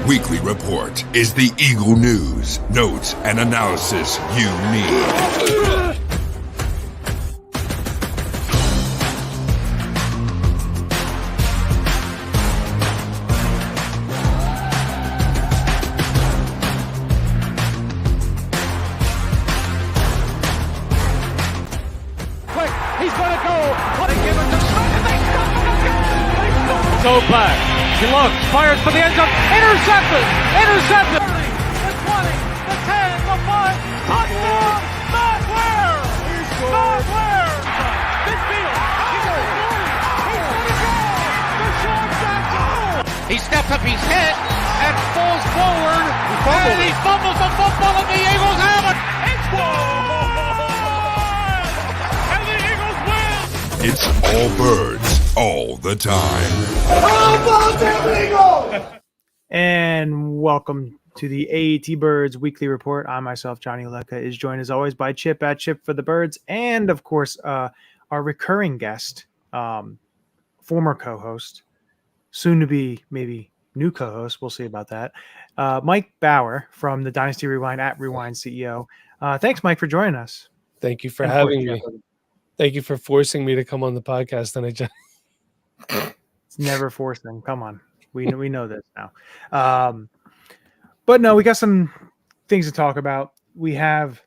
Weekly Report is the Eagle news, notes, and analysis you need. Go back. He looks, fires for the end zone. Intercepted. The 20, the 10, the 5. Touchdown. Matt Ware. Midfield. He's going to go. Deshaun Jackson. He steps up his head and falls forward. And he fumbles the football, and the Eagles have it. It's gone. And the Eagles win. It's all birds. All the time. And welcome to the AAT Birds Weekly Report. I myself, Johnny Ulecka, is joined as always by Chip at Chip for the Birds, and of course, our recurring guest, former co-host, soon to be maybe new co-host. We'll see about that. Mike Bauer from the Dynasty Rewind at Rewind CEO. Thanks, Mike, for joining us. Thank you for having me. Thank you for forcing me to come on the podcast. And It's never forcing. Come on. We know this now. But no, we got some things to talk about. We have,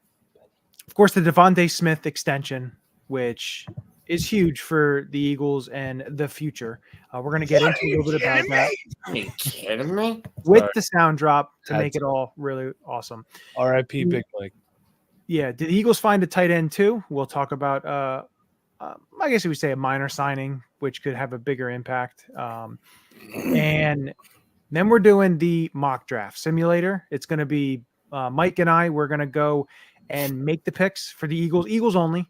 of course, the Devonta Smith extension, which is huge for the Eagles and the future. We're going to get into a little bit about that. Are you kidding me? With the sound drop to make it all really awesome. R.I.P. Big Mike. Yeah. Did the Eagles find a tight end too? We'll talk about, I guess we would say a minor signing, which could have a bigger impact. And then we're doing the mock draft simulator. It's going to be Mike and I. We're going to go and make the picks for the Eagles only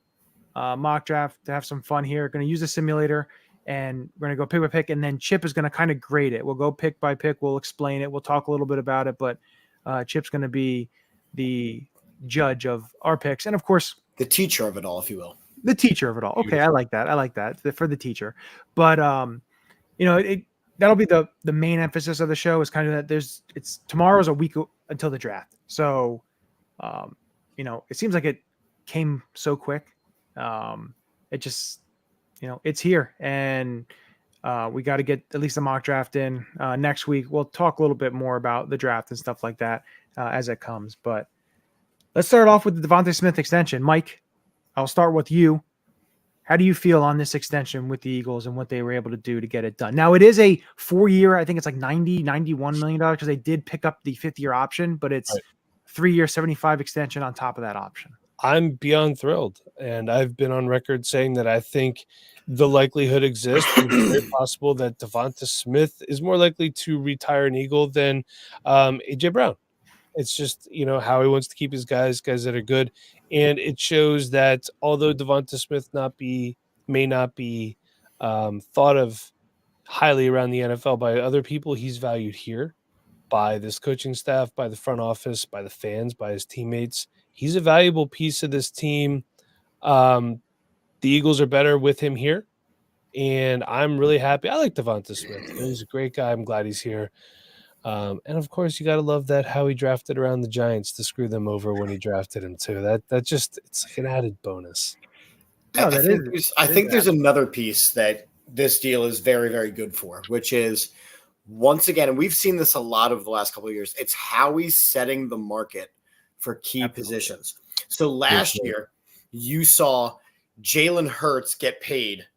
mock draft to have some fun here. Going to use the simulator, and we're going to go pick by pick. And then Chip is going to kind of grade it. We'll go pick by pick. We'll explain it. We'll talk a little bit about it. But Chip's going to be the judge of our picks, and of course, the teacher of it all, if you will. The teacher of it all. Okay, I like that. For the teacher. But that'll be the main emphasis of the show is kind of that tomorrow's a week until the draft. So it seems like it came so quick. It just it's here, and we got to get at least a mock draft in next week. We'll talk a little bit more about the draft and stuff like that as it comes. But let's start off with the Devonta Smith extension. Mike, I'll start with you. How do you feel on this extension with the Eagles and what they were able to do to get it done? Now, it is a 4-year, I think it's like $91 million because they did pick up the 5th-year option, but it's 3-year, 75 extension on top of that option. I'm beyond thrilled, and I've been on record saying that I think the likelihood exists. It's very possible that Devonta Smith is more likely to retire an Eagle than A.J. Brown. It's just, how he wants to keep his guys that are good. And it shows that although Devonta Smith may not be thought of highly around the NFL by other people, he's valued here by this coaching staff, by the front office, by the fans, by his teammates. He's a valuable piece of this team. The Eagles are better with him here, and I'm really happy. I like Devonta Smith. He's a great guy. I'm glad he's here. And of course, you got to love that how he drafted around the Giants to screw them over when he drafted him too. That just, it's like an added bonus. No, I think there's another piece that this deal is very, very good for, which is once again, and we've seen this a lot over the last couple of years. It's how he's setting the market for key positions. So last year, you saw Jalen Hurts get paid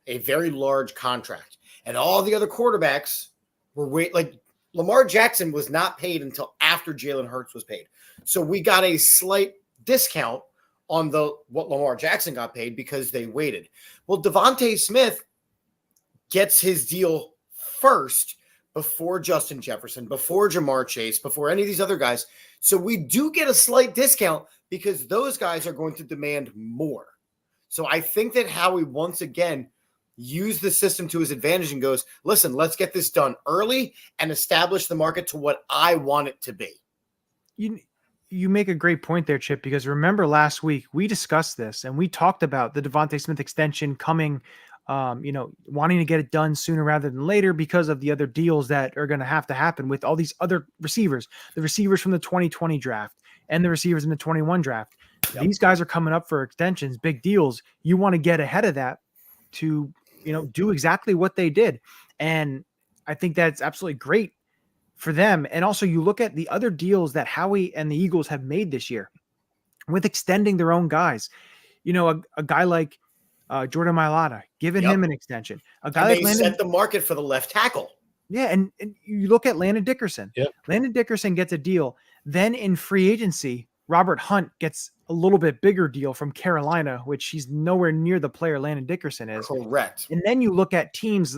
a very large contract, and all the other quarterbacks were Lamar Jackson was not paid until after Jalen Hurts was paid. So we got a slight discount on what Lamar Jackson got paid because they waited. Well, Devonta Smith gets his deal first before Justin Jefferson, before Jamar Chase, before any of these other guys. So we do get a slight discount because those guys are going to demand more. So I think that Howie once again use the system to his advantage and goes, listen, let's get this done early and establish the market to what I want it to be. You make a great point there, Chip, because remember last week we discussed this and we talked about the Devonta Smith extension coming wanting to get it done sooner rather than later because of the other deals that are going to happen with all these other receivers, the receivers from the 2020 draft and the receivers in the 21 draft. Yep. These guys are coming up for extensions, big deals. You want to get ahead of that to, do exactly what they did. And I think that's absolutely great for them. And also you look at the other deals that Howie and the Eagles have made this year with extending their own guys. A guy like Jordan Mailata, giving him an extension. A guy like Landon set the market for the left tackle. Yeah, and you look at Landon Dickerson. Yep. Landon Dickerson gets a deal. Then in free agency, Robert Hunt gets a little bit bigger deal from Carolina, which he's nowhere near the player Landon Dickerson is. Correct. And then you look at teams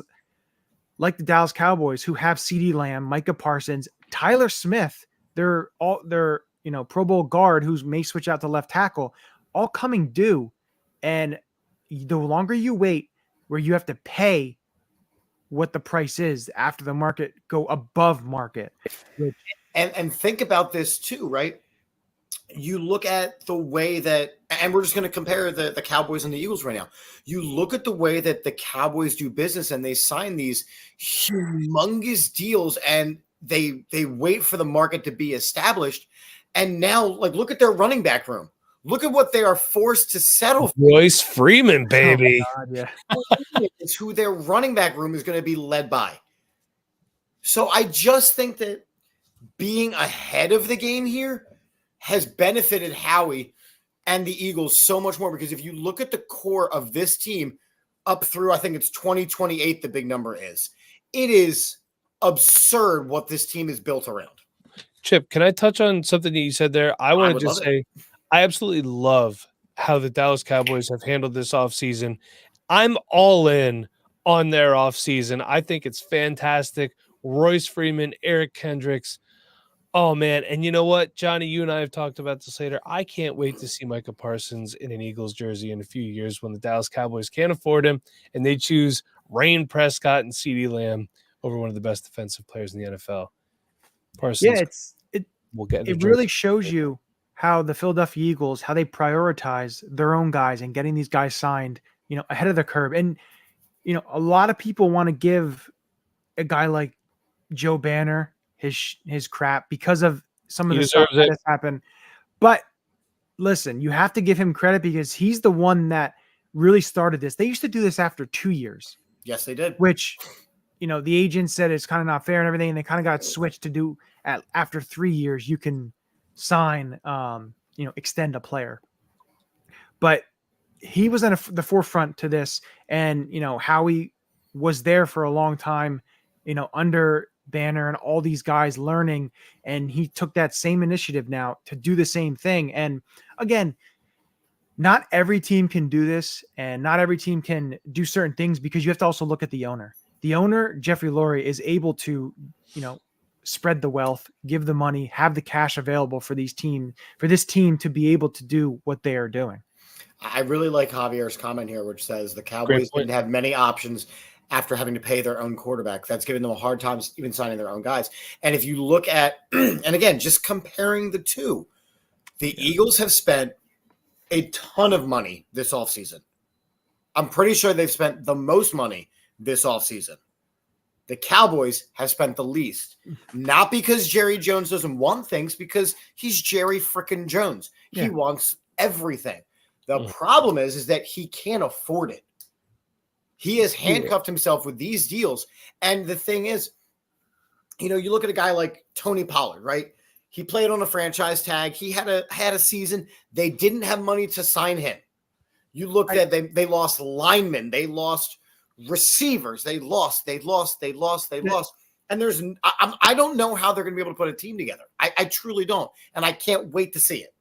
like the Dallas Cowboys who have CeeDee Lamb, Micah Parsons, Tyler Smith, they're Pro Bowl guard who may switch out to left tackle, all coming due. And the longer you wait, where you have to pay what the price is after the market go above market. And think about this too, right? You look at the way that, and we're just going to compare the Cowboys and the Eagles right now. You look at the way that the Cowboys do business and they sign these humongous deals and they wait for the market to be established. And now, look at their running back room. Look at what they are forced to settle for. Royce Freeman, baby. Oh God, yeah. It's who their running back room is going to be led by. So I just think that being ahead of the game here has benefited Howie and the Eagles so much more, because if you look at the core of this team up through, I think it's 2028, the big number is, it is absurd what this team is built around. Chip, can I touch on something that you said there? I want to just say, I absolutely love how the Dallas Cowboys have handled this offseason. I'm all in on their offseason. I think it's fantastic. Royce Freeman, Eric Kendricks. Oh, man. And you know what, Johnny, you and I have talked about this later. I can't wait to see Micah Parsons in an Eagles jersey in a few years when the Dallas Cowboys can't afford him and they choose Rain Prescott and CeeDee Lamb over one of the best defensive players in the NFL. Parsons. Yeah, it jersey. really shows you how the Philadelphia Eagles, how they prioritize their own guys and getting these guys signed, ahead of the curve. And, a lot of people want to give a guy like Joe Banner his crap because of some of the stuff that has happened. But listen, you have to give him credit because he's the one that really started this. They used to do this after 2 years. Yes, they did. Which, the agent said it's kind of not fair and everything. And they kind of got switched to do after 3 years, you can sign, extend a player. But he was in the forefront to this, and Howie was there for a long time, under Banner and all these guys learning, and he took that same initiative now to do the same thing. And again, not every team can do this, and not every team can do certain things because you have to also look at the owner. The owner, Jeffrey Lurie, is able to, spread the wealth, give the money, have the cash available for this team to be able to do what they are doing. I really like Javier's comment here, which says the Cowboys didn't have many options after having to pay their own quarterback. That's giving them a hard time even signing their own guys. And if you look at, and again, just comparing the two, the Eagles have spent a ton of money this offseason. I'm pretty sure they've spent the most money this offseason. The Cowboys have spent the least. Not because Jerry Jones doesn't want things, because he's Jerry frickin' Jones. Yeah. He wants everything. The problem is that he can't afford it. He has handcuffed himself with these deals. And the thing is, you look at a guy like Tony Pollard, right? He played on a franchise tag. He had a season. They didn't have money to sign him. You looked at they lost linemen. They lost receivers. They lost. And I don't know how they're going to be able to put a team together. I truly don't. And I can't wait to see it.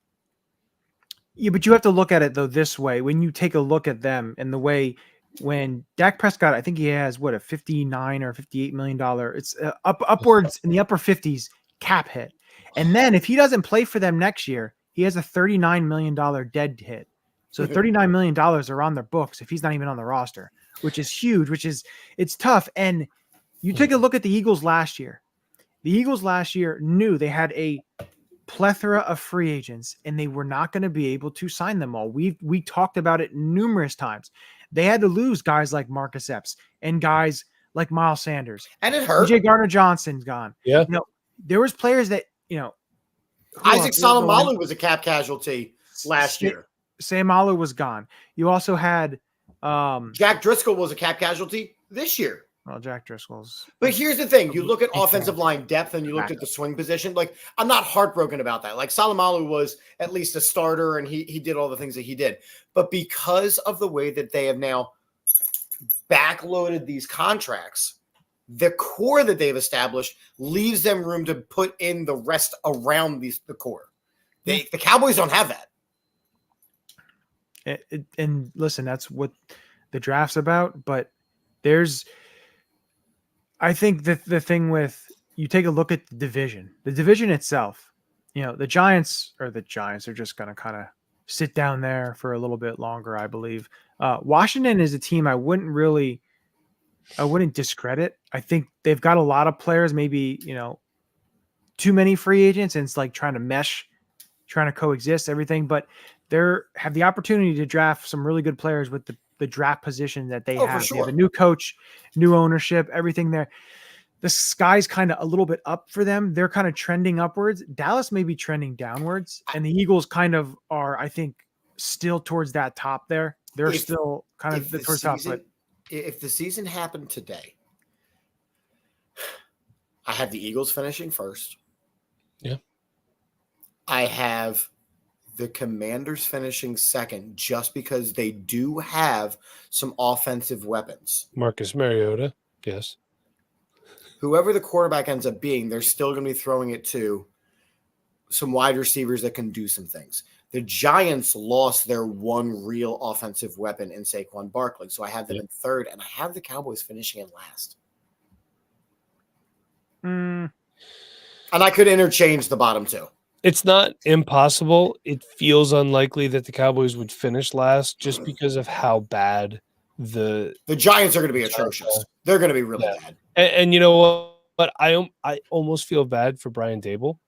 Yeah, but you have to look at it, though, this way. When you take a look at them and the way when Dak Prescott, I think he has, a $59 or $58 million. It's upwards in the upper 50s cap hit. And then if he doesn't play for them next year, he has a $39 million dead hit. So $39 million are on their books if he's not even on the roster, which is huge, it's tough. And you take a look at the Eagles last year. The Eagles last year knew they had a plethora of free agents and they were not going to be able to sign them all. We talked about it numerous times. They had to lose guys like Marcus Epps and guys like Miles Sanders. And it hurt. DJ Gardner-Johnson's gone. Yeah. There was players that, Isaac Salamalu was a cap casualty last year. Sam Alu was gone. You also had Jack Driscoll was a cap casualty this year. Well, Jack Driscoll's. But here's the thing. You look at offensive line depth and you looked at the swing position. Like, I'm not heartbroken about that. Like, Salamalu was at least a starter and he did all the things that he did. But because of the way that they have now backloaded these contracts, the core that they've established leaves them room to put in the rest around the core. The Cowboys don't have that. And listen, that's what the draft's about. But I think that the thing with, you take a look at the division itself, the Giants are just going to kind of sit down there for a little bit longer, I believe. Washington is a team I wouldn't discredit. I think they've got a lot of players, maybe, too many free agents, and it's like trying to mesh, trying to coexist, everything. But they have the opportunity to draft some really good players with the draft position that they have. For sure. They have a new coach, new ownership, everything there. The sky's kind of a little bit up for them. They're kind of trending upwards. Dallas may be trending downwards, and the Eagles kind of are, I think, still towards that top there. They're still kind of towards top. But if the season happened today, I have the Eagles finishing first. Yeah. I have the Commanders finishing second just because they do have some offensive weapons. Marcus Mariota, yes. Whoever the quarterback ends up being, they're still going to be throwing it to some wide receivers that can do some things. The Giants lost their one real offensive weapon in Saquon Barkley, so I have them in third, and I have the Cowboys finishing in last. And I could interchange the bottom two. It's not impossible. It feels unlikely that the Cowboys would finish last just because of how bad the Giants are going to be atrocious. They're going to be really bad. And you know what? But I almost feel bad for Brian Dable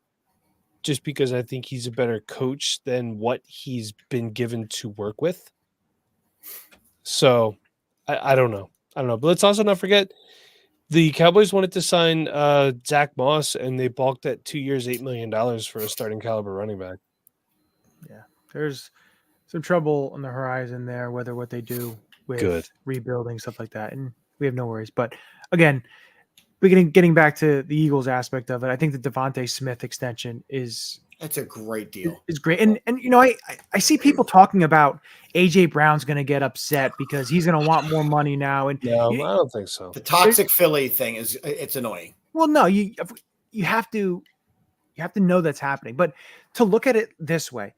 just because I think he's a better coach than what he's been given to work with. So I don't know. But let's also not forget the Cowboys wanted to sign Zach Moss, and they balked at 2 years, $8 million for a starting caliber running back. Yeah, there's some trouble on the horizon there, whether what they do with rebuilding, stuff like that. And we have no worries. But again, getting back to the Eagles aspect of it, I think the Devonta Smith extension that's a great deal. It's great. And I see people talking about AJ Brown's going to get upset because he's going to want more money now. And no, I don't think so. The toxic Philly thing it's annoying. Well, no, you have to know that's happening. But to look at it this way,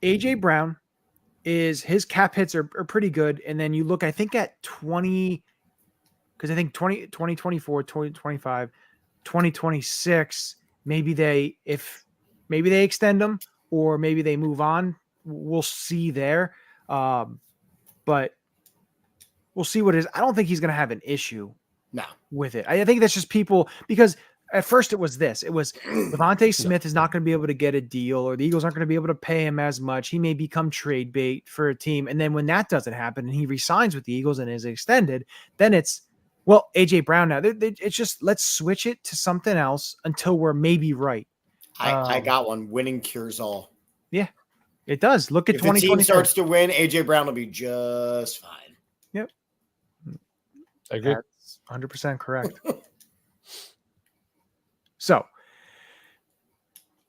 AJ Brown his cap hits are pretty good. And then you look, I think at 2024, 2025, 2026, maybe they extend them or maybe they move on. We'll see there. But we'll see what it is. I don't think he's going to have an issue with it. I think that's just people, because at first it was Devonta Smith is not going to be able to get a deal, or the Eagles aren't going to be able to pay him as much. He may become trade bait for a team. And then when that doesn't happen and he resigns with the Eagles and is extended, then it's, well, AJ Brown now. It's just, let's switch it to something else until we're maybe right. I got one. Winning cures all. Yeah, it does. Look at 2020. If the team starts to win, AJ Brown will be just fine. Yep. I agree. That's 100% correct. So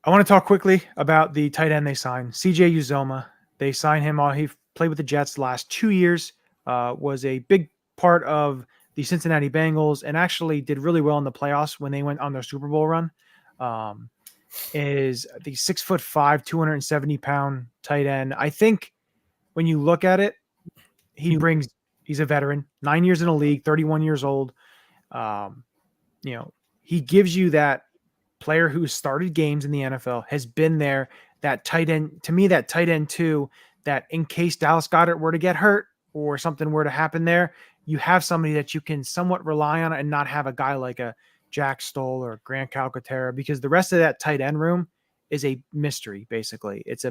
I want to talk quickly about the tight end they signed, CJ Uzoma. They signed him on. He played with the Jets the last 2 years, was a big part of the Cincinnati Bengals, and actually did really well in the playoffs when they went on their Super Bowl run. Is the 6'5", 270-pound tight end. I think when you look at it, he's a veteran, 9 years in the league, 31 years old. He gives you that player who started games in the NFL, has been there, that tight end, to me, that tight end too, that in case Dallas Goedert were to get hurt or something were to happen there, you have somebody that you can somewhat rely on and not have a guy like a Jack Stoll or Grant Calcaterra, because the rest of that tight end room is a mystery, basically. It's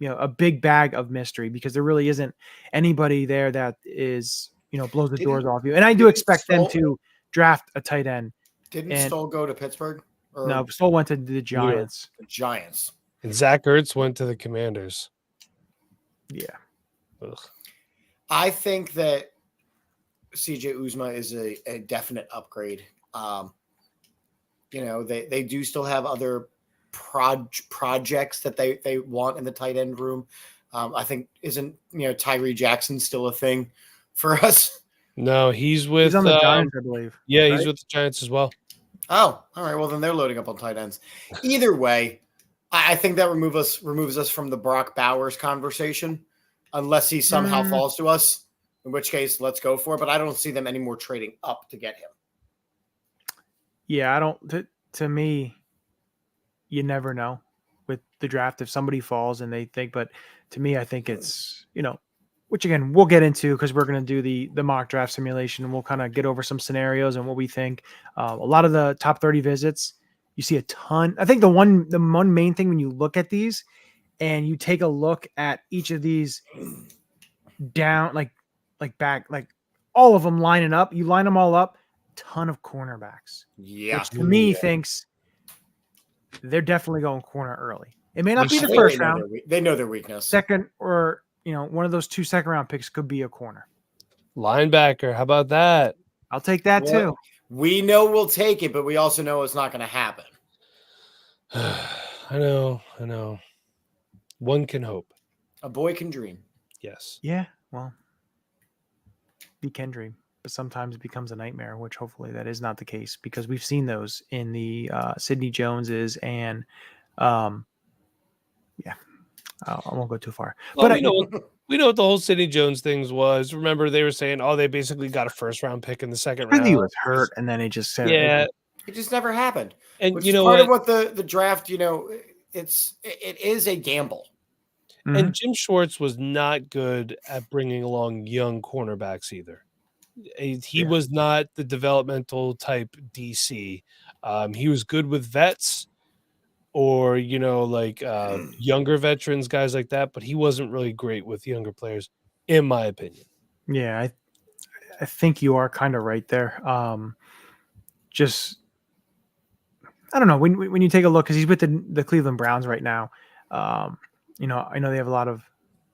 a big bag of mystery because there really isn't anybody there that is, blows the doors off you. And I do expect them to draft a tight end. Didn't Stoll go to Pittsburgh? No, Stoll went to the Giants. The Giants. And Zach Ertz went to the Commanders. Yeah. Ugh. I think that CJ Uzma is a definite upgrade. They do still have other projects that they want in the tight end room. I think isn't Tyree Jackson still a thing for us? No, he's on the Giants, I believe. Yeah, right? He's with the Giants as well. Oh, all right. Well, then they're loading up on tight ends. Either way, I think that removes us from the Brock Bowers conversation, unless he somehow falls to us. In which case, let's go for it. But I don't see them anymore trading up to get him. Yeah, I don't. To me, you never know with the draft if somebody falls and they think. But to me, I think it's which again we'll get into because we're going to do the mock draft simulation and we'll kind of get over some scenarios and what we think. A lot of the top 30 visits, you see a ton. I think the one main thing when you look at these and you take a look at each of these down like back, like all of them lining up, you line them all up, ton of cornerbacks. Yeah. Which to me thinks they're definitely going corner early. It may not be the first round. They know their weakness. Second, or one of those 2 second-round picks could be a corner. Linebacker, how about that? I'll take that too. We know we'll take it, but we also know it's not going to happen. I know. One can hope. A boy can dream. Yes. Yeah, well, you can dream, but sometimes it becomes a nightmare, which hopefully that is not the case because we've seen those in the Sidney Joneses and I won't go too far. Well, but we know what the whole Sidney Jones things was. Remember, they were saying, they basically got a first-round pick in the second round. He was hurt, and then he just said, it just never happened. And which is part of what the draft, it is a gamble. Mm-hmm. And Jim Schwartz was not good at bringing along young cornerbacks either. He was not the developmental type DC. He was good with vets or, younger veterans, guys like that, but he wasn't really great with younger players, in my opinion. Yeah, I think you are kind of right there. Just, I don't know, when you take a look, because he's with the Cleveland Browns right now, I know they have a lot of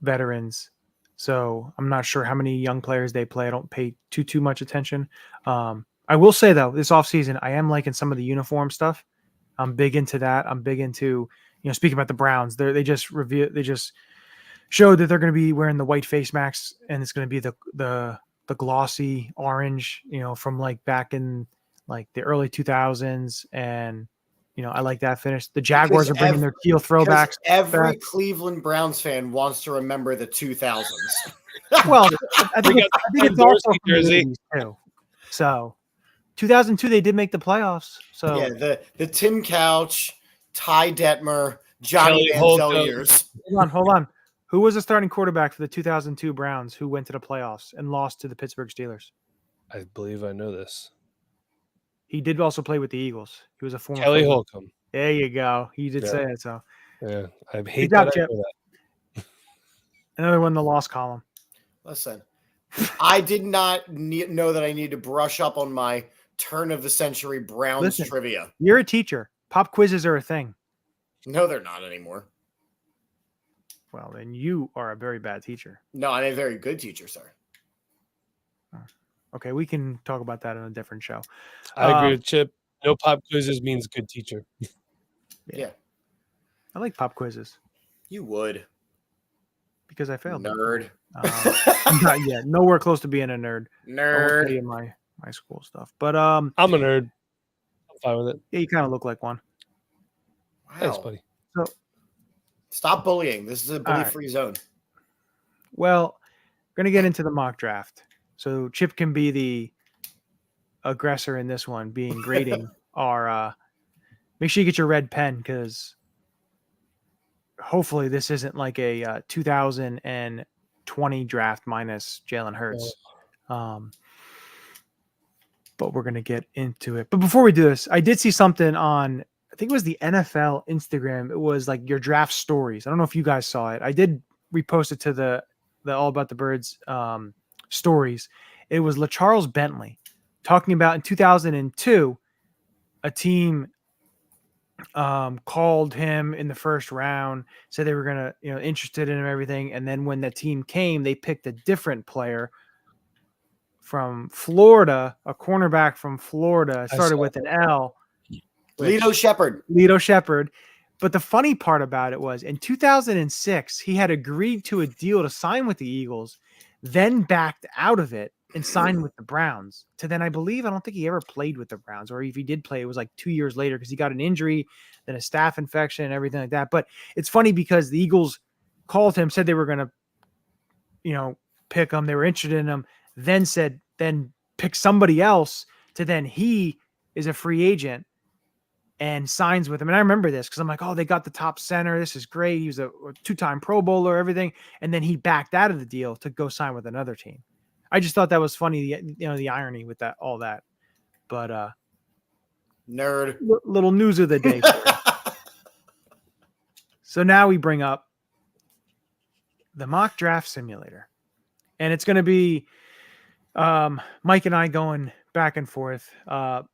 veterans, so I'm not sure how many young players they play. I don't pay too much attention. I will say, though, this offseason, I am liking some of the uniform stuff. I'm big into that. I'm big into, speaking about the Browns, they just showed that they're going to be wearing the white face masks, and it's going to be the glossy orange, from like back in like the early 2000s. And, I like that finish. The Jaguars are bringing their teal throwbacks. Every Cleveland Browns fan wants to remember the 2000s. Well, I think it's also from the 80s too. So 2002, they did make the playoffs. So yeah, the Tim Couch, Ty Detmer, Johnny Manziel years. Hold on. Who was the starting quarterback for the 2002 Browns who went to the playoffs and lost to the Pittsburgh Steelers? I believe I know this. He did also play with the Eagles. He was a former Kelly Holcomb. There you go. He did say it. So yeah, I hate that. Another one in the loss column. Listen, I did not know that I need to brush up on my turn of the century Browns trivia. You're a teacher. Pop quizzes are a thing. No, they're not anymore. Well, then you are a very bad teacher. No, I'm a very good teacher, sir. Okay, we can talk about that in a different show. I agree with Chip. No pop quizzes means good teacher. Yeah. I like pop quizzes. You would. Because I failed. Nerd. Not yet. Nowhere close to being a nerd. Nerd. In my school stuff. But I'm a nerd. I'm fine with it. Yeah, you kind of look like one. Wow. Thanks, buddy. So stop bullying. This is a bully-free zone. Well, we're going to get into the mock draft. So Chip can be the aggressor in this one, being grading our make sure you get your red pen because hopefully this isn't like a 2020 draft minus Jalen Hurts. But we're going to get into it. But before we do this, I did see something on I think it was the NFL Instagram. It was like your draft stories. I don't know if you guys saw it. I did repost it to the All About the Birds stories. It was LaCharles Bentley talking about in 2002, a team called him in the first round, said they were gonna, interested in him, everything. And then when the team came, they picked a different player from Florida, a cornerback from Florida, started with an L. Lito Shepherd. But the funny part about it was in 2006, he had agreed to a deal to sign with the Eagles, then backed out of it and signed with the Browns. I don't think he ever played with the Browns, or if he did play, it was like 2 years later because he got an injury, then a staph infection and everything like that. But it's funny because the Eagles called him, said they were going to, pick him. They were interested in him, then pick somebody else to then he is a free agent and signs with him. And I remember this because I'm like, oh, they got the top center. This is great. He was a 2-time Pro Bowler, everything. And then he backed out of the deal to go sign with another team. I just thought that was funny, the irony with that, all that. But nerd. Little news of the day. So now we bring up the mock draft simulator. And it's going to be Mike and I going back and forth.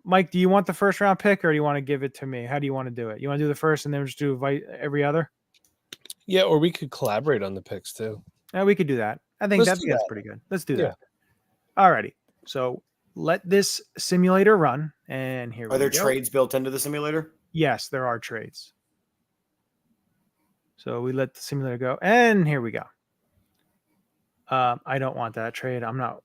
Mike, do you want the first round pick or do you want to give it to me? How do you want to do it? You want to do the first and then just do every other? Yeah, or we could collaborate on the picks too. Yeah, we could do that. I think that's pretty good. Let's do that. Alrighty. So let this simulator run. And here we go. Are there trades built into the simulator? Yes, there are trades. So we let the simulator go. And here we go. I don't want that trade. I'm not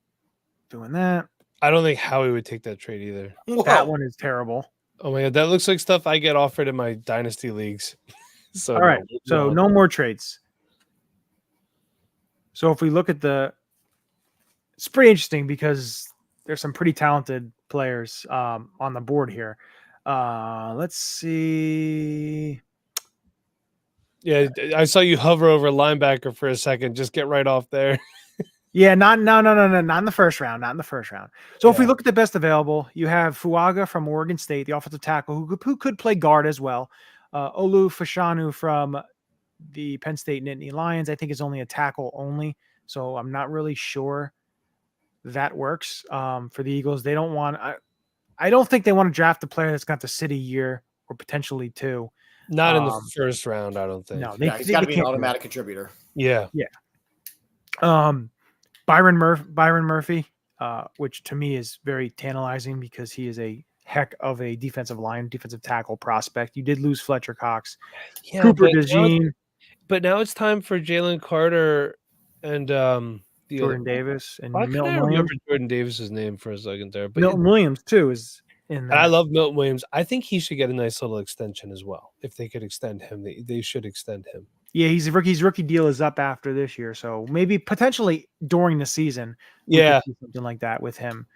doing that. I don't think Howie would take that trade either. Whoa. That one is terrible. Oh my God, that looks like stuff I get offered in my dynasty leagues. So all right, so no more trades. So if we look at it's pretty interesting because there's some pretty talented players on the board here. Let's see. Yeah, I saw you hover over linebacker for a second. Just get right off there. Yeah, not in the first round. Not in the first round. So if we look at the best available, you have Fuaga from Oregon State, the offensive tackle, who could play guard as well. Olu Fashanu from the Penn State Nittany Lions, I think is only a tackle only. So I'm not really sure that works for the Eagles. They don't want. I don't think they want to draft a player that's got to sit a year or potentially 2. Not in the first round, I don't think. No, he's got to be an automatic contributor. Yeah. Byron Murphy, which to me is very tantalizing because he is a heck of a defensive tackle prospect. You did lose Fletcher Cox, Cooper DeJean, but now it's time for Jalen Carter and Jordan Davis and Milton Milton Williams. Williams. Remember Jordan Davis's name for a second there, but Milton Williams too is in there. I love Milton Williams. I think he should get a nice little extension as well. If they could extend him, they should extend him. Yeah, his rookie deal is up after this year, so maybe potentially during the season. Yeah, something like that with him.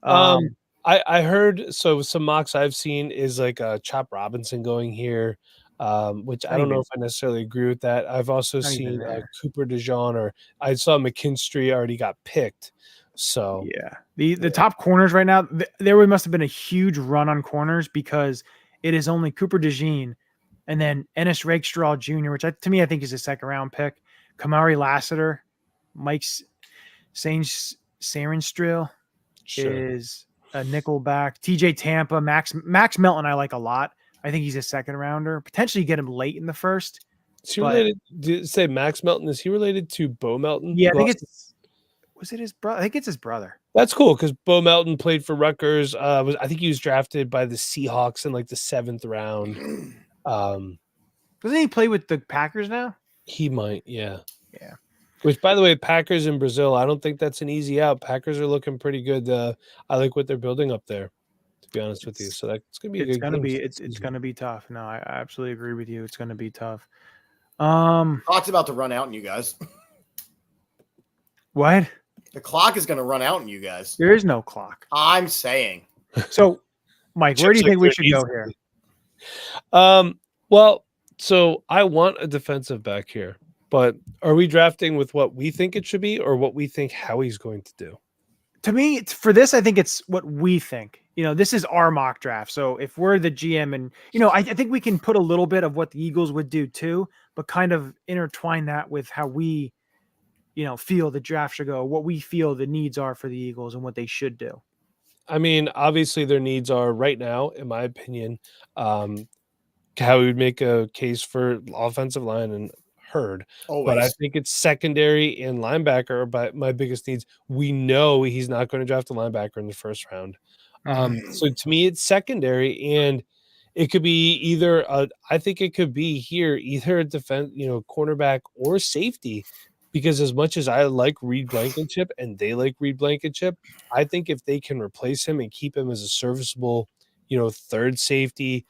I heard some mocks I've seen is like Chop Robinson going here, which I don't know if I necessarily agree with that. I've also seen Cooper DeJean, or I saw McKinstry already got picked. So the top corners right now, there must have been a huge run on corners because it is only Cooper DeJean and then Ennis Rakestraw Jr., which to me I think is a second round pick. Kamari Lassiter, Mike Sarenstrill is a nickelback. TJ Tampa, Max Melton I like a lot. I think he's a second rounder. Potentially get him late in the first. Is he related? Did you say Max Melton? Is he related to Bo Melton? Yeah, I think was it his brother? I think it's his brother. That's cool because Bo Melton played for Rutgers. I think he was drafted by the Seahawks in like the 7th round. Doesn't he play with the Packers now? He might, yeah. Yeah. Which, by the way, Packers in Brazil, I don't think that's an easy out. Packers are looking pretty good. I like what they're building up there, to be honest with you. So that's gonna be it's gonna be tough. No, I absolutely agree with you. It's gonna be tough. Clock's about to run out on you guys. What? The clock is gonna run out on you guys. There is no clock. I'm saying. So, Mike, where do you think we should go here? Well, so I want a defensive back here, but are we drafting with what we think it should be or what we think Howie's going to do? To me, for this, I think it's what we think. this is our mock draft. So if we're the GM and, I think we can put a little bit of what the Eagles would do too, but kind of intertwine that with how we, feel the draft should go, what we feel the needs are for the Eagles and what they should do. I mean, obviously their needs are right now, in my opinion, how we would make a case for offensive line and Hurd. Always. But I think it's secondary and linebacker are my biggest needs. We know he's not going to draft a linebacker in the first round. So to me, it's secondary, and it could be either I think it could be here either a defense, cornerback or safety, because as much as I like Reed Blankenship and they like Reed Blankenship, I think if they can replace him and keep him as a serviceable, third safety,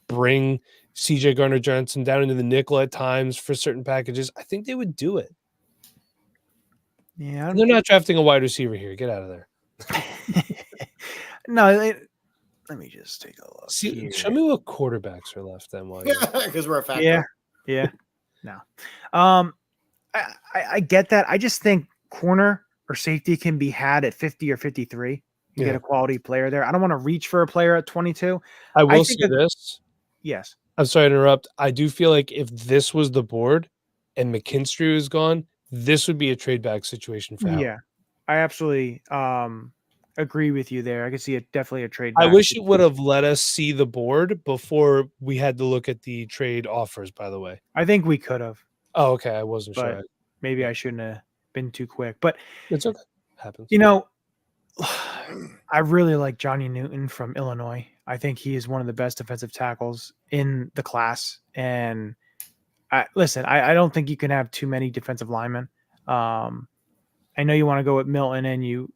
bring CJ Gardner-Johnson down into the nickel at times for certain packages, I think they would do it. Yeah. They're not drafting a wide receiver here. Get out of there. No, let me just take a look. See, show me what quarterbacks are left then. Because we're a factor. Yeah. No. I get that. I just think corner or safety can be had at 50 or 53. You get a quality player there. I don't want to reach for a player at 22. I will say this. Yes. I'm sorry to interrupt. I do feel like if this was the board and McKinstry was gone, this would be a trade back situation for Howard. Yeah, I absolutely agree with you there. I could see it definitely a trade back. I wish it would have let us see the board before we had to look at the trade offers, by the way. I think we could have. Oh, okay. I wasn't sure. Maybe I shouldn't have been too quick. But it's okay. Happens. I really like Johnny Newton from Illinois. I think he is one of the best defensive tackles in the class. And I don't think you can have too many defensive linemen. I know you want to go with Milton, and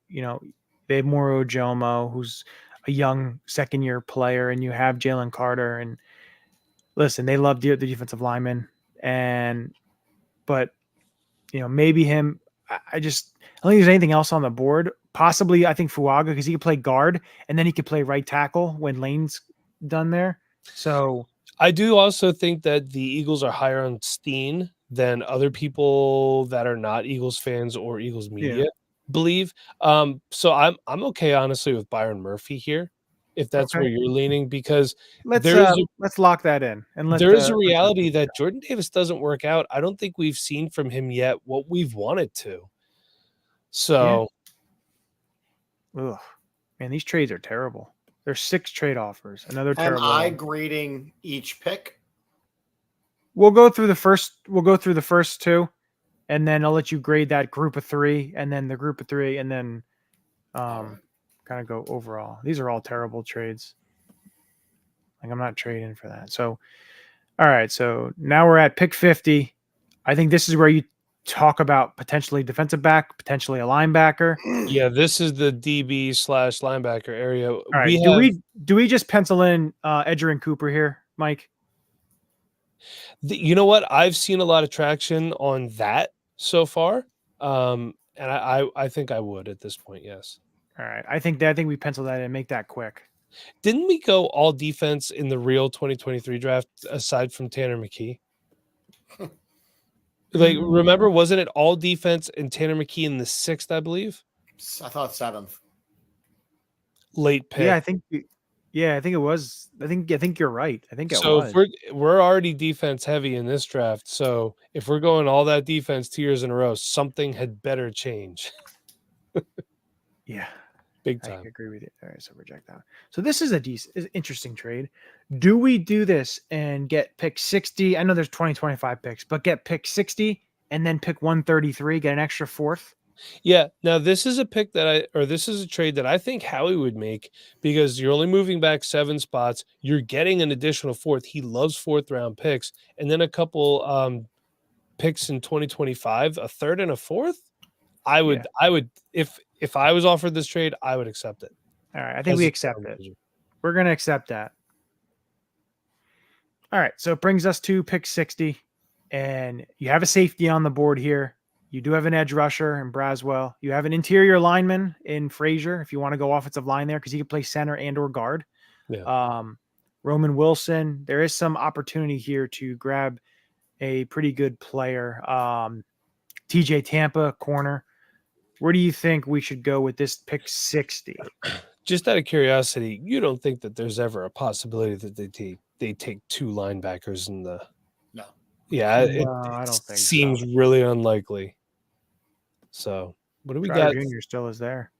they have Moro Jomo, who's a young second-year player, and you have Jalen Carter. And listen, they love the defensive linemen, but maybe him. I don't think there's anything else on the board. Possibly, I think Fuaga, because he could play guard and then he could play right tackle when Lane's done there. So I do also think that the Eagles are higher on Steen than other people that are not Eagles fans or Eagles media believe. So I'm okay, honestly, with Byron Murphy here, if that's where you're leaning, because let's lock that in. And there is a reality that Jordan Davis doesn't work out. I don't think we've seen from him yet what we've wanted to. So. Ugh, man, these trades are terrible. There's 6 trade offers. Another terrible. Am I grading each pick? We'll go through the first 2, and then I'll let you grade that group of 3, and then the group of 3, and then kind of go overall. These are all terrible trades. Like, I'm not trading for that. So, all right. So now we're at pick 50. I think this is where you talk about potentially defensive back, potentially a linebacker. Yeah, this is the DB / linebacker area. All right. Do we just pencil in Edger and Cooper here, Mike? You know what? I've seen a lot of traction on that so far, and I think I would at this point. Yes. All right. I think we pencil that in. Make that quick. Didn't we go all defense in the real 2023 draft aside from Tanner McKee? Like, remember, wasn't it all defense and Tanner McKee in the 6th, I believe? I thought 7th. Late pick. Yeah, I think it was. I think you're right. I think it was. So if we're already defense heavy in this draft. So if we're going all that defense 2 years in a row, something had better change. Yeah. Big time. I agree with you. All right, so reject that. So this is interesting trade. Do we do this and get pick 60? I know there's 25 picks, but get pick 60 and then pick 133, get an extra 4th? Yeah. Now this is a this is a trade that I think Howie would make, because you're only moving back 7 spots. You're getting an additional 4th. He loves 4th round picks, and then a couple picks in 2025, a 3rd and a 4th. I would if I was offered this trade, I would accept it. All right. I think we accept it. We're going to accept that. All right. So it brings us to pick 60, and you have a safety on the board here. You do have an edge rusher in Braswell. You have an interior lineman in Frazier, if you want to go offensive line there, because he can play center and or guard. Yeah. Roman Wilson. There is some opportunity here to grab a pretty good player. TJ Tampa, corner. Where do you think we should go with this pick 60? Just out of curiosity, you don't think that there's ever a possibility that they take 2 linebackers in the? No. Yeah, No, I it don't think seems so. really unlikely. So, what do we Trotter got? Jr. still is there.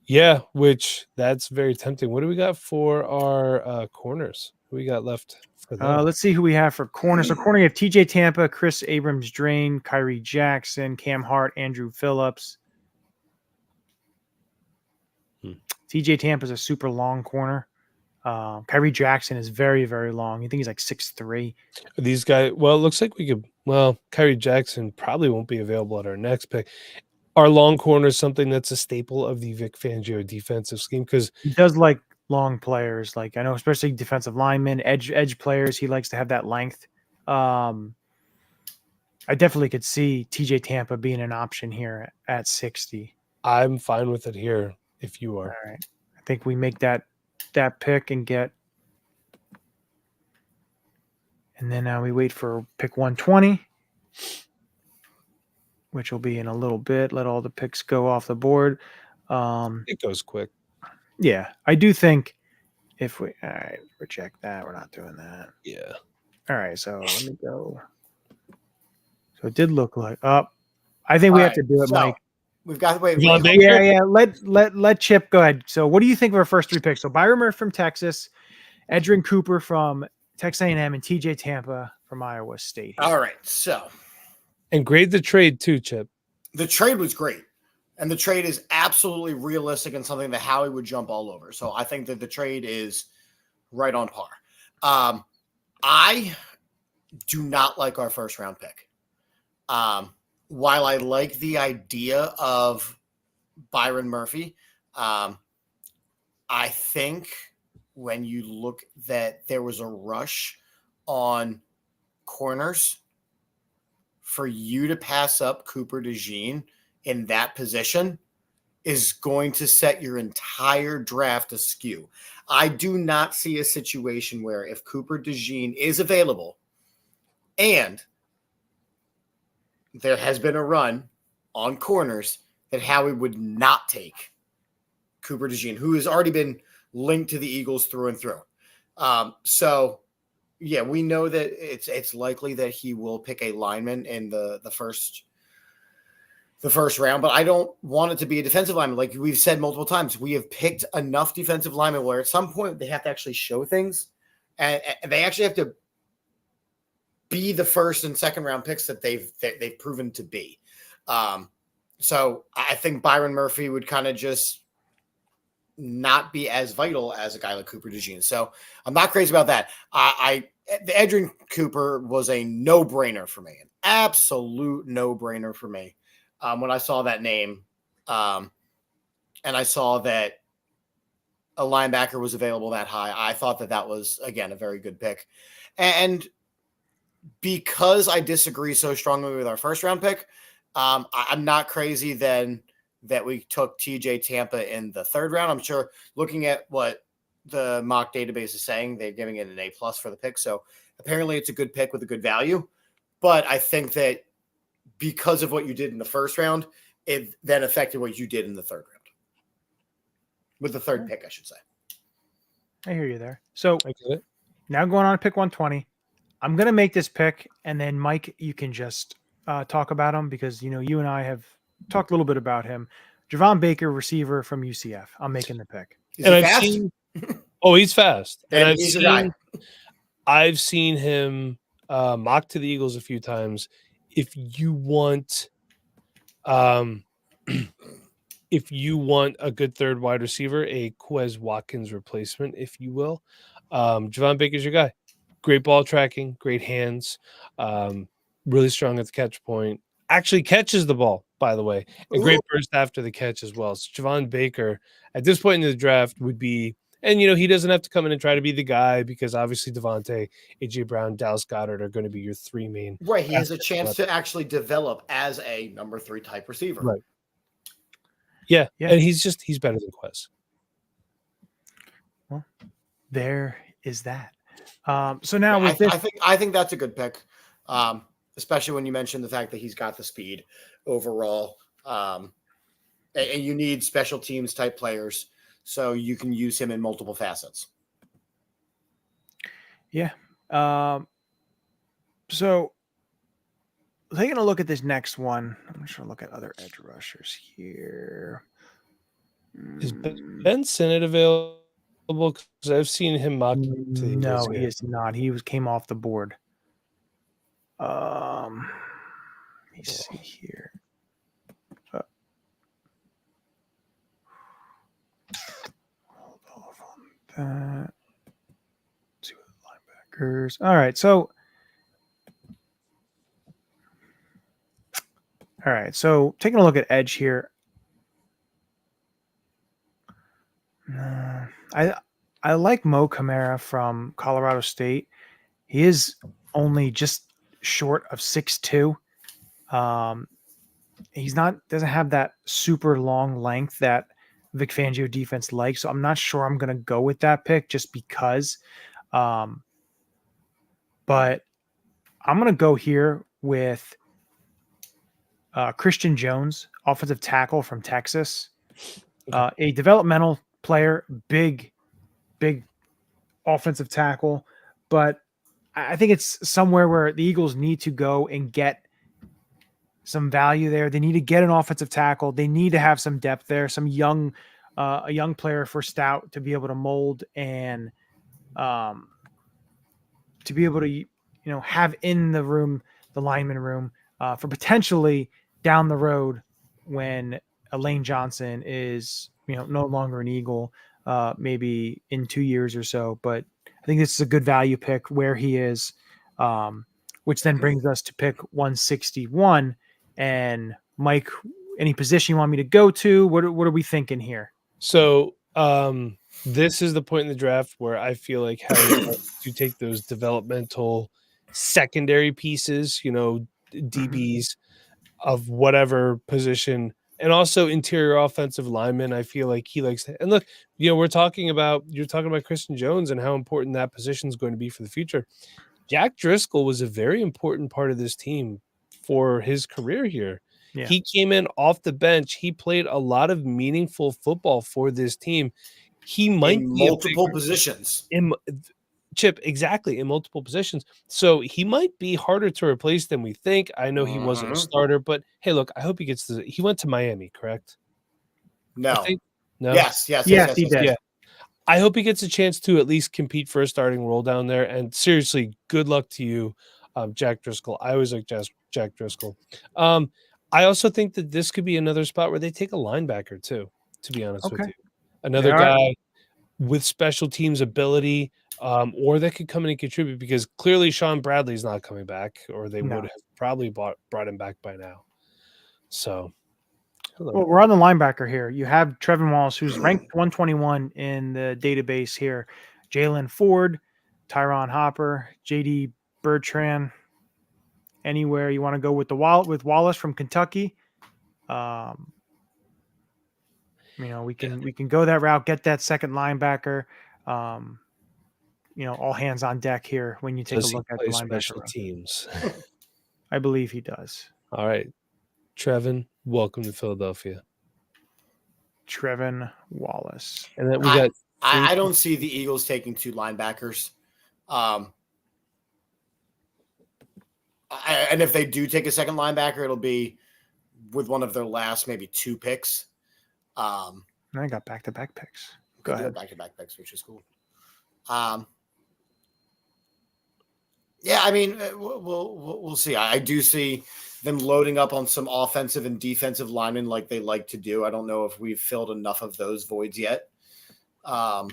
Yeah, which that's very tempting. What do we got for our corners? Who we got left for them? Let's see who we have for corner. So corner, you have TJ Tampa, Chris Abrams-Drain, Kyrie Jackson, Cam Hart, Andrew Phillips. TJ Tampa is a super long corner. Kyrie Jackson is very, very long. You think he's like 6'3". These guys, well, it looks like we could. Well, Kyrie Jackson probably won't be available at our next pick. Our long corner is something that's a staple of the Vic Fangio defensive scheme because He does like long players. Like I know, especially defensive linemen, edge players. He likes to have that length. I definitely could see TJ Tampa being an option here at 60. I'm fine with it here if you are. All right. I think we make that pick and get, and then we wait for pick 120, which will be in a little bit. Let all the picks go off the board. It goes quick. Yeah, I do think if we, all right, reject that. We're not doing that. Yeah. All right, so let me go. So it did look like I think we have to do it, Mike. We've got to wait. Yeah. Let Chip go ahead. So what do you think of our first 3 picks? So Byron Murphy from Texas, Edrin Cooper from Texas A&M, and TJ Tampa from Iowa State. All right. So and grade the trade too, Chip. The trade was great. And the trade is absolutely realistic and something that Howie would jump all over. So I think that the trade is right on par. I do not like our first round pick. While I like the idea of Byron Murphy, I think when you look that there was a rush on corners, for you to pass up Cooper DeJean in that position is going to set your entire draft askew. I do not see a situation where if Cooper DeJean is available and there has been a run on corners that Howie would not take Cooper DeJean, who has already been linked to the Eagles through and through. So yeah, we know that it's likely that he will pick a lineman in the first round, but I don't want it to be a defensive lineman. Like we've said multiple times, we have picked enough defensive linemen where at some point they have to actually show things, and they actually have to be the first and second round picks that they've proven to be. So I think Byron Murphy would kind of just not be as vital as a guy like Cooper DeJean. So I'm not crazy about that. The Edrin Cooper was a no-brainer for me, an absolute no-brainer for me. When I saw that name, and I saw that a linebacker was available that high, I thought that was, again, a very good pick. And because I disagree so strongly with our first round pick, I'm not crazy then that we took TJ Tampa in the third round. I'm sure looking at what the mock database is saying, they're giving it an A+ for the pick. So apparently it's a good pick with a good value. But I think that because of what you did in the first round, it then affected what you did in the third round. With the third pick, I should say. I hear you there. So I get it. Now going on to pick 120. I'm going to make this pick, and then Mike, you can just talk about him because, you and I have talked a little bit about him. Javon Baker, receiver from UCF. I'm making the pick. Is he fast? He's fast. And I've seen him mock to the Eagles a few times. If you want a good third wide receiver, a Quez Watkins replacement, if you will, Javon Baker's your guy. Great ball tracking, great hands, really strong at the catch point. Actually catches the ball, by the way. A great burst after the catch as well. So Javon Baker, at this point in the draft, would be, and he doesn't have to come in and try to be the guy because obviously Devontae, A.J. Brown, Dallas Goedert are going to be your 3 main. Right, he has a chance to actually develop as a number 3 type receiver. Right. Yeah. And he's better than Quez. Well, there is that. So now with I think that's a good pick, especially when you mentioned the fact that he's got the speed. overall. And you need special teams type players. so you can use him in multiple facets. Yeah. So taking a look at this next one, I'm just going to look at other edge rushers here. Is Ben Sinnott available? Because I've seen him mock. No, he is not. He came off the board. Let me see here. Hold off on that. Let's see what the linebackers. All right. So taking a look at edge here. I like Mo Camara from Colorado State. He is only just short of 6'2". He's doesn't have that super long length that Vic Fangio defense likes. So I'm not sure I'm going to go with that pick just because. But I'm going to go here with Christian Jones, offensive tackle from Texas, a developmental player, big offensive tackle, but I think it's somewhere where the Eagles need to go and get some value there. They need to get an offensive tackle. They need to have some depth there, a young player for Stout to be able to mold and to be able to, have in the room, the lineman room for potentially down the road when Lane Johnson is, no longer an Eagle, maybe in 2 years or so. But I think this is a good value pick where he is, which then brings us to pick 161. And Mike, any position you want me to go to? What are we thinking here? So this is the point in the draft where I feel like having to take those developmental secondary pieces, DBs of whatever position, and also interior offensive linemen. I feel like he likes to, and look, you're talking about Christian Jones and how important that position is going to be for the future. Jack Driscoll was a very important part of this team for his career here. Yeah. He came in off the bench. He played a lot of meaningful football for this team. He might in multiple positions. Chip, exactly, in multiple positions. So he might be harder to replace than we think. I know he wasn't a starter, but hey, look, I hope he gets he went to Miami, correct? No. No. Yes, he did. Yeah. I hope he gets a chance to at least compete for a starting role down there. And seriously, good luck to you, Jack Driscoll. I always like Jack Driscoll. I also think that this could be another spot where they take a linebacker too, to be honest with you. Another guy with special teams ability, or that could come in and contribute, because clearly Sean Bradley's not coming back, or they would have probably brought him back by now. So, well, we're on the linebacker here. You have Trevin Wallace, who's ranked 121 in the database here. Jalen Ford, Tyron Hopper, JD Bertrand. Anywhere you want to go with Wallace from Kentucky. We can go that route, get that second linebacker. All hands on deck here when you take a look at the linebacker special teams. I believe he does. All right, Trevin, welcome to Philadelphia. Trevin Wallace, and then we got. I don't see the Eagles taking two linebackers. And if they do take a second linebacker, it'll be with one of their last maybe two picks. I got back-to-back picks. Go ahead. Back-to-back picks, which is cool. Yeah, I mean, we'll see. I do see them loading up on some offensive and defensive linemen like they like to do. I don't know if we've filled enough of those voids yet. I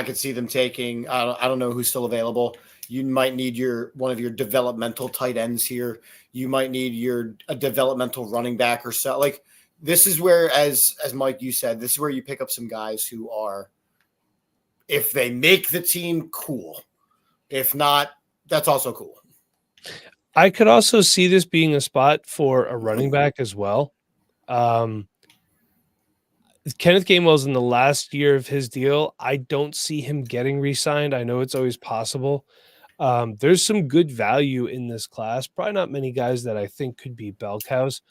could see them taking. I don't know who's still available. You might need one of your developmental tight ends here. You might need a developmental running back or so. Like, this is where, as Mike, you said, this is where you pick up some guys who are, if they make the team, cool. If not, that's also cool. I could also see this being a spot for a running back as well. Kenneth Gainwell's in the last year of his deal. I don't see him getting re-signed. I know it's always possible. There's some good value in this class. Probably not many guys that I think could be bell cows,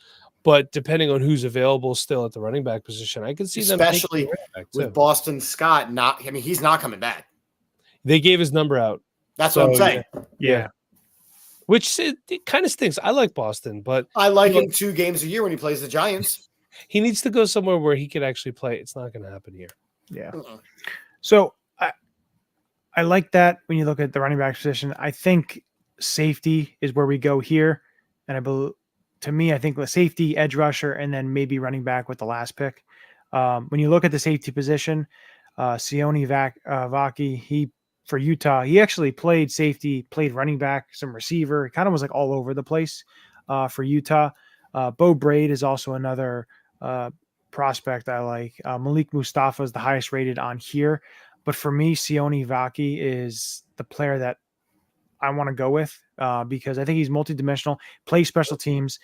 But depending on who's available still at the running back position, I can see them especially with Boston Scott. He's not coming back. They gave his number out. That's what I'm saying. Yeah. Which it kind of stinks. I like Boston, but I like him 2 games a year when he plays the Giants. He needs to go somewhere where he could actually play. It's not going to happen here. Yeah. So I like that when you look at the running back position. I think safety is where we go here. And to me, I think the safety, edge rusher, and then maybe running back with the last pick. When you look at the safety position, Sione Vaki, for Utah, he actually played safety, played running back, some receiver. He kind of was like all over the place for Utah. Bo Braid is also another prospect I like. Malik Mustafa is the highest rated on here. But for me, Sione Vaki is the player that I want to go with because I think he's multidimensional, plays special teams.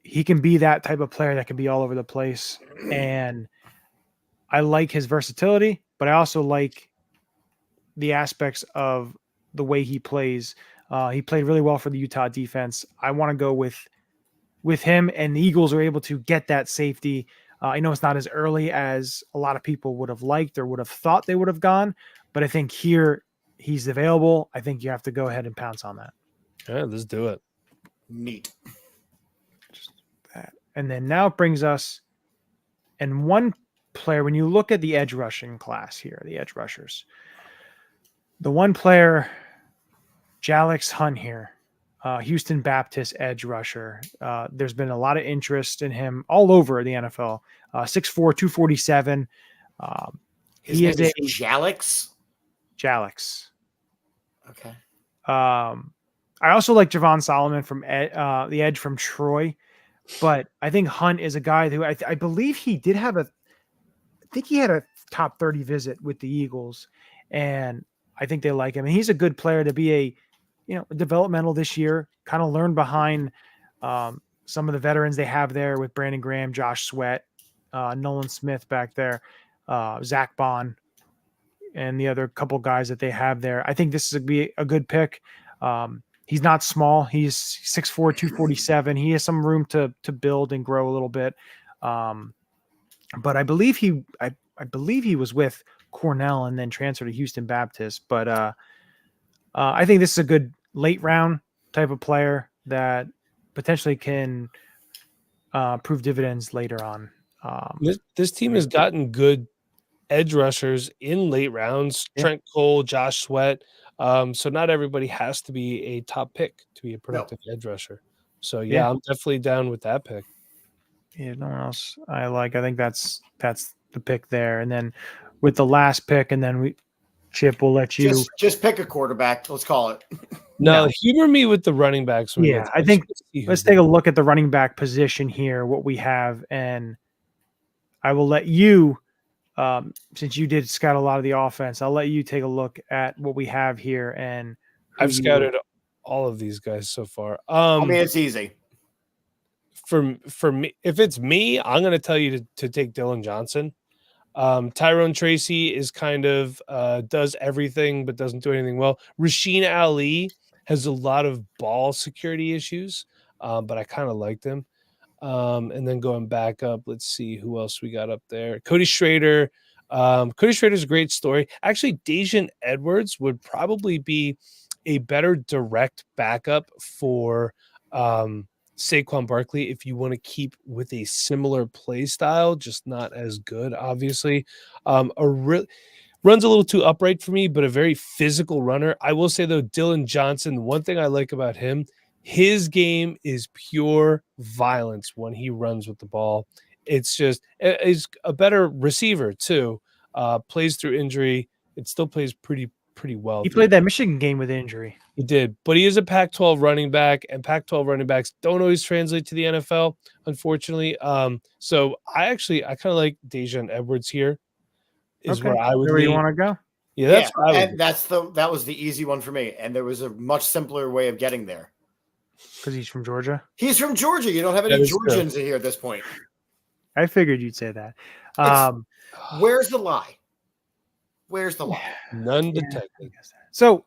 He can be that type of player that can be all over the place. And I like his versatility, but I also like the aspects of the way he plays. He played really well for the Utah defense. I want to go with him, and the Eagles are able to get that safety. I know it's not as early as a lot of people would have liked or would have thought they would have gone, but I think here he's available. I think you have to go ahead and pounce on that. Yeah, let's do it. Neat. Just that. And then now it brings us, and one player, when you look at the edge rushing class here, the edge rushers, the one player, Jalix Hunt here, Houston Baptist edge rusher. There's been a lot of interest in him all over the NFL. 6'4", 247. His name is Jalix? Jalix. Okay. I also like Javon Solomon from the edge from Troy, but I think Hunt is a guy who I believe he did have I think he had a top 30 visit with the Eagles, and I think they like him. And he's a good player to be a developmental this year, kind of learn behind some of the veterans they have there with Brandon Graham, Josh Sweat, Nolan Smith back there, Zach Bond, and the other couple guys that they have there. I think this is be a good pick. He's not small. He's 6'4", 247. He has some room to build and grow a little bit. But I believe he was with Cornell and then transferred to Houston Baptist. But I think this is a good late round type of player that potentially can prove dividends later on. This team has gotten good edge rushers in late rounds. Yeah. Trent Cole, Josh Sweat. So not everybody has to be a top pick to be a productive edge rusher. So yeah, I'm definitely down with that pick. Yeah, no one else I like. I think that's the pick there. And then with the last pick, and then Chip will let you just pick a quarterback. Let's call it. No, humor me with the running backs. Yeah, I think let's take a look at the running back position here, what we have, and I will let you, since you did scout a lot of the offense, I'll let you take a look at what we have here. And I've scouted all of these guys so far. I mean, it's easy. For me, if it's me, I'm going to tell you to take Dylan Johnson. Tyrone Tracy is kind of does everything but doesn't do anything well. Rasheen Ali has a lot of ball security issues, but I kind of liked him. And then going back up, let's see who else we got up there. Cody Schrader. Cody Schrader's a great story. Actually, Daijun Edwards would probably be a better direct backup for Saquon Barkley if you want to keep with a similar play style, just not as good, obviously. Runs a little too upright for me, but a very physical runner. I will say, though, Dylan Johnson, one thing I like about him, his game is pure violence when he runs with the ball. It's just he's a better receiver, too. Plays through injury. It still plays pretty well. He played that Michigan game with injury. He did, but he is a Pac-12 running back, and Pac-12 running backs don't always translate to the NFL, unfortunately. So I kind of like Daijun Edwards here. Is where I would. Where you want to go? Yeah, that's where I would. That was the easy one for me, and there was a much simpler way of getting there. Because he's from Georgia. He's from Georgia. You don't have any Georgians in here at this point. I figured you'd say that. Where's the lie? Where's the lie? None detected. So,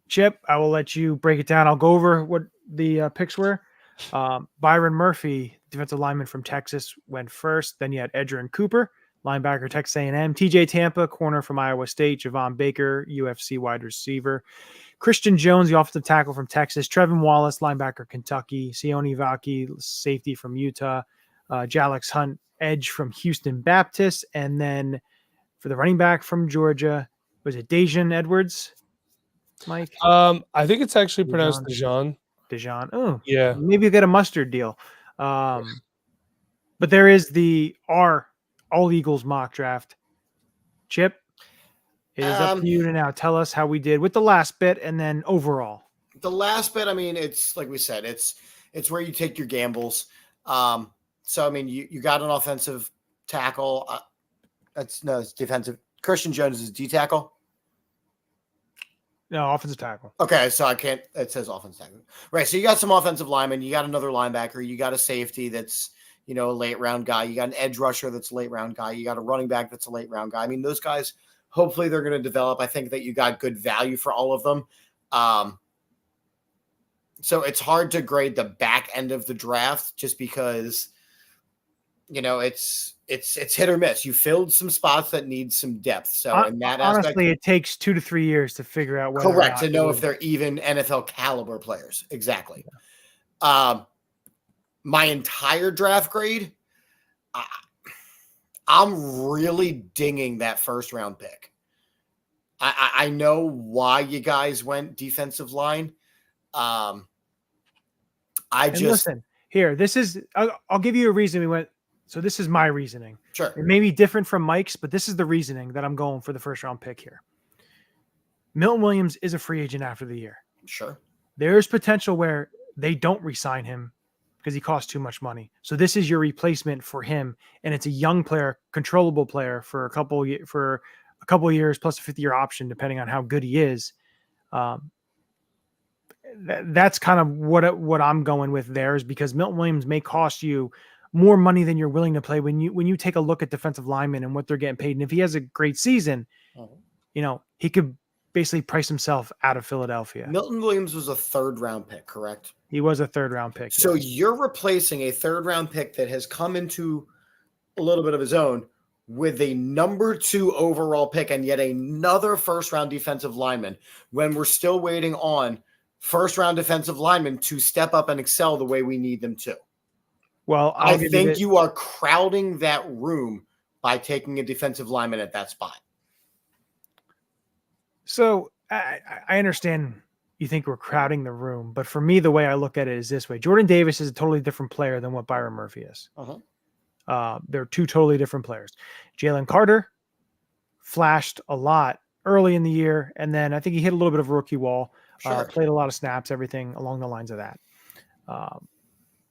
Chip, I will let you break it down. I'll go over what the picks were. Byron Murphy, defensive lineman from Texas, went first. Then you had Edgerrin Cooper, linebacker, Texas A&M. TJ Tampa, corner from Iowa State. Javon Baker, UFC wide receiver. Christian Jones, the offensive tackle from Texas. Trevin Wallace, linebacker, Kentucky. Sione Vaki, safety from Utah. Jalex Hunt, edge from Houston Baptist. And then for the running back from Georgia, was it Dejan Edwards, Mike? I think it's actually pronounced Dejan. Oh, yeah. Maybe you get a mustard deal. But there is the All Eagles mock draft. Chip, it is up to you to now tell us how we did with the last bit and then overall. The last bit, I mean, it's like we said, it's where you take your gambles. So, I mean, you got an offensive tackle. It's defensive. Christian Jones is D tackle. No, offensive tackle. Okay, so it says offensive tackle. Right, so you got some offensive linemen. You got another linebacker. You got a safety that's, a late round guy. You got an edge rusher that's a late round guy. You got a running back that's a late round guy. I mean, those guys, hopefully they're going to develop. I think that you got good value for all of them. So it's hard to grade the back end of the draft just because, it's hit or miss. You filled some spots that need some depth. So in that honestly, aspect, it takes 2 to 3 years to figure out whether correct, to know if they're even NFL caliber players. Exactly. Yeah. My entire draft grade, I'm really dinging that first round pick. I know why you guys went defensive line. Listen here. This is I'll give you a reason we went. So this is my reasoning. Sure. It may be different from Mike's, but this is the reasoning that I'm going for the first round pick here. Milton Williams is a free agent after the year. Sure. There's potential where they don't re-sign him because he costs too much money. So this is your replacement for him, and it's a young player, controllable player for a couple of years plus a 5th-year option, depending on how good he is. That's kind of what I'm going with there, is because Milton Williams may cost you more money than you're willing to play when you take a look at defensive linemen and what they're getting paid. And if he has a great season, he could basically price himself out of Philadelphia. Milton Williams was a 3rd-round pick, correct? He was a 3rd-round pick. So yes. You're replacing a 3rd-round pick that has come into a little bit of his own with a number 2 overall pick and yet another 1st-round defensive lineman when we're still waiting on 1st-round defensive linemen to step up and excel the way we need them to. Well, I think you are crowding that room by taking a defensive lineman at that spot. So I understand you think we're crowding the room, but for me, the way I look at it is this way. Jordan Davis is a totally different player than what Byron Murphy is. They're 2 totally different players. Jalen Carter flashed a lot early in the year, and then I think he hit a little bit of a rookie wall, played a lot of snaps, everything along the lines of that.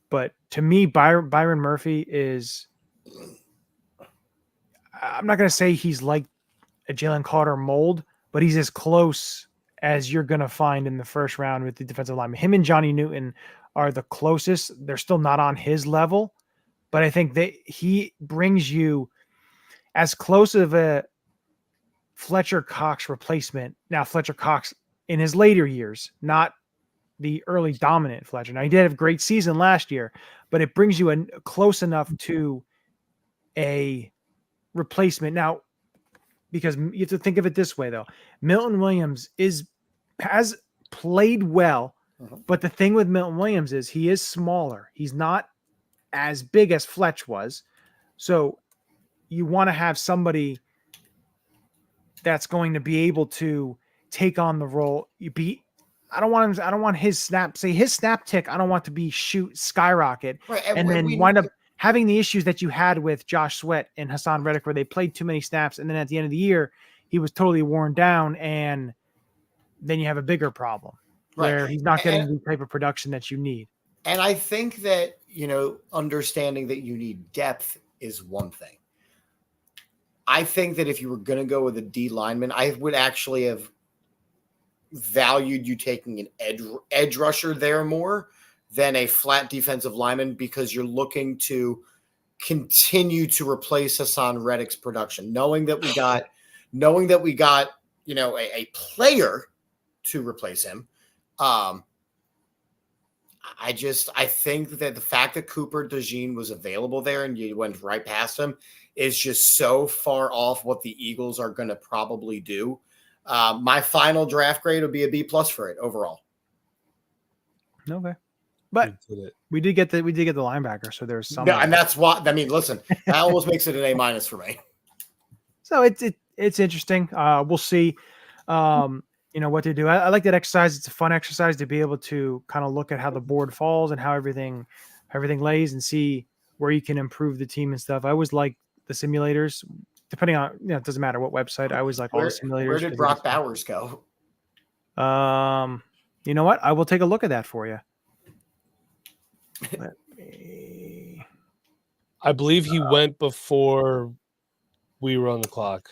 But to me, Byron Murphy is, I'm not going to say he's like a Jalen Carter mold, but he's as close as you're going to find in the first round with the defensive lineman. Him and Johnny Newton are the closest. They're still not on his level, but I think that he brings you as close of a Fletcher Cox replacement. Now, Fletcher Cox in his later years, not the early dominant Fletcher. Now, he did have a great season last year, but it brings you close enough to a replacement. Now, because you have to think of it this way, though. Milton Williams has played well, but the thing with Milton Williams is he is smaller. He's not as big as Fletch was. So you want to have somebody that's going to be able to take on the role. I don't want his snap tick. I don't want to be skyrocket and then wind up having the issues that you had with Josh Sweat and Hassan Reddick, where they played too many snaps. And then at the end of the year, he was totally worn down. And then you have a bigger problem where he's not getting the type of production that you need. And I think that, understanding that you need depth is one thing. I think that if you were going to go with a D lineman, I would actually have valued you taking an edge rusher there more than a flat defensive lineman, because you're looking to continue to replace Hassan Reddick's production, knowing that we got a player to replace him. I think that the fact that Cooper DeJean was available there and you went right past him is just so far off what the Eagles are going to probably do. My final draft grade would be a B+ for it overall. Okay. But we did get the linebacker, so there's some. No, and that's why. I mean, listen, that almost makes it an A- for me. So it's interesting. We'll see. What to do. I like that exercise. It's a fun exercise to be able to kind of look at how the board falls and how everything lays and see where you can improve the team and stuff. I always like the simulators, depending on it doesn't matter what website. I always like all the simulators. Where did Brock Bowers go? You know what? I will take a look at that for you. I believe he went before we were on the clock.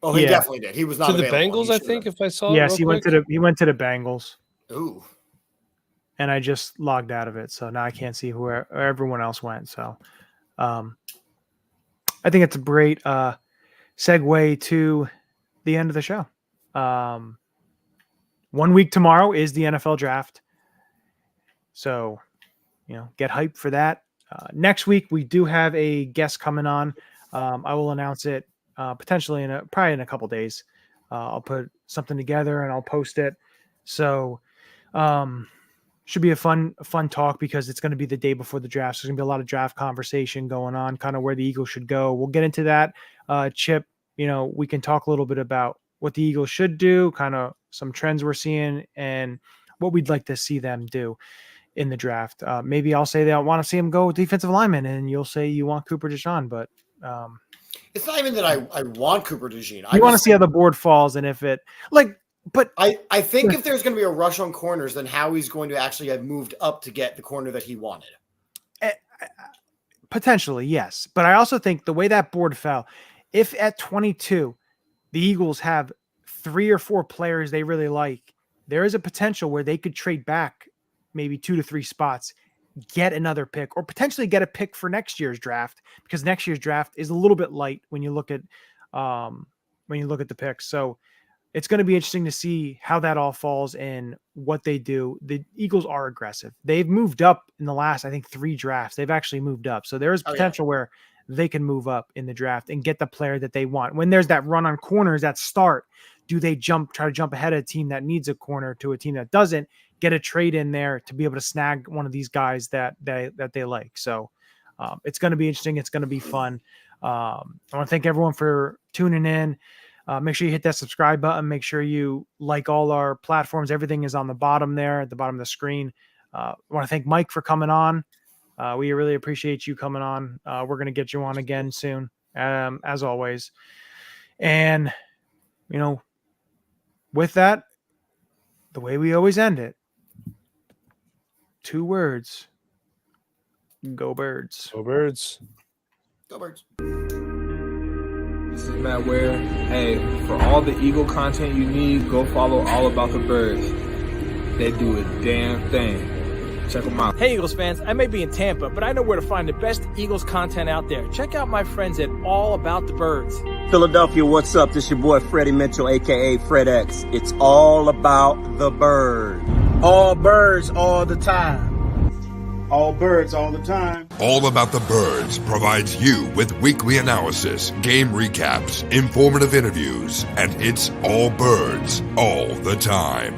Oh, he definitely did. He was not to the Bengals, I think, if I saw it. Yes, he went to the Bengals. Ooh. And I just logged out of it, so now I can't see where everyone else went. So, I think it's a great segue to the end of the show. 1 week tomorrow is the NFL draft, so get hyped for that. Next week we do have a guest coming on. I will announce it potentially probably in a couple days. I'll put something together and I'll post it. So should be a fun talk because it's going to be the day before the draft. So there's going to be a lot of draft conversation going on, kind of where the Eagles should go. We'll get into that. Chip, we can talk a little bit about what the Eagles should do, kind of some trends we're seeing and what we'd like to see them do in the draft. Maybe I'll say that I want to see him go defensive lineman, and you'll say you want Cooper DeJean, but it's not even that I want Cooper DeJean. I want to see how the board falls and if it but I think if there's going to be a rush on corners, then Howie's going to actually have moved up to get the corner that he wanted. Potentially, yes. But I also think the way that board fell, if at 22, the Eagles have 3 or 4 players they really like, there is a potential where they could trade back maybe 2 to 3 spots, get another pick, or potentially get a pick for next year's draft, because next year's draft is a little bit light when you look at the picks. So it's going to be interesting to see how that all falls and what they do. The Eagles are aggressive. They've moved up in the last, I think, 3 drafts. They've actually moved up. So there is potential where they can move up in the draft and get the player that they want. When there's that run on corners at start, do they try to jump ahead of a team that needs a corner to a team that doesn't, get a trade in there to be able to snag one of these guys that they like? So it's going to be interesting. It's going to be fun. I want to thank everyone for tuning in. Make sure you hit that subscribe button. Make sure you like all our platforms. Everything is on the bottom there, at the bottom of the screen. I want to thank Mike for coming on. We really appreciate you coming on. We're going to get you on again soon, as always. And, with that, the way we always end it, 2 words. Go Birds. Go Birds. Go Birds. This is Matt Ware. Hey, for all the Eagle content you need, go follow All About the Birds. They do a damn thing. Check them out. Hey, Eagles fans, I may be in Tampa, but I know where to find the best Eagles content out there. Check out my friends at All About the Birds. Philadelphia, what's up? This is your boy Freddie Mitchell, a.k.a. Fred X. It's all about the bird. All birds all the time. All birds all the time. All About the Birds provides you with weekly analysis, game recaps, informative interviews, and it's all birds all the time.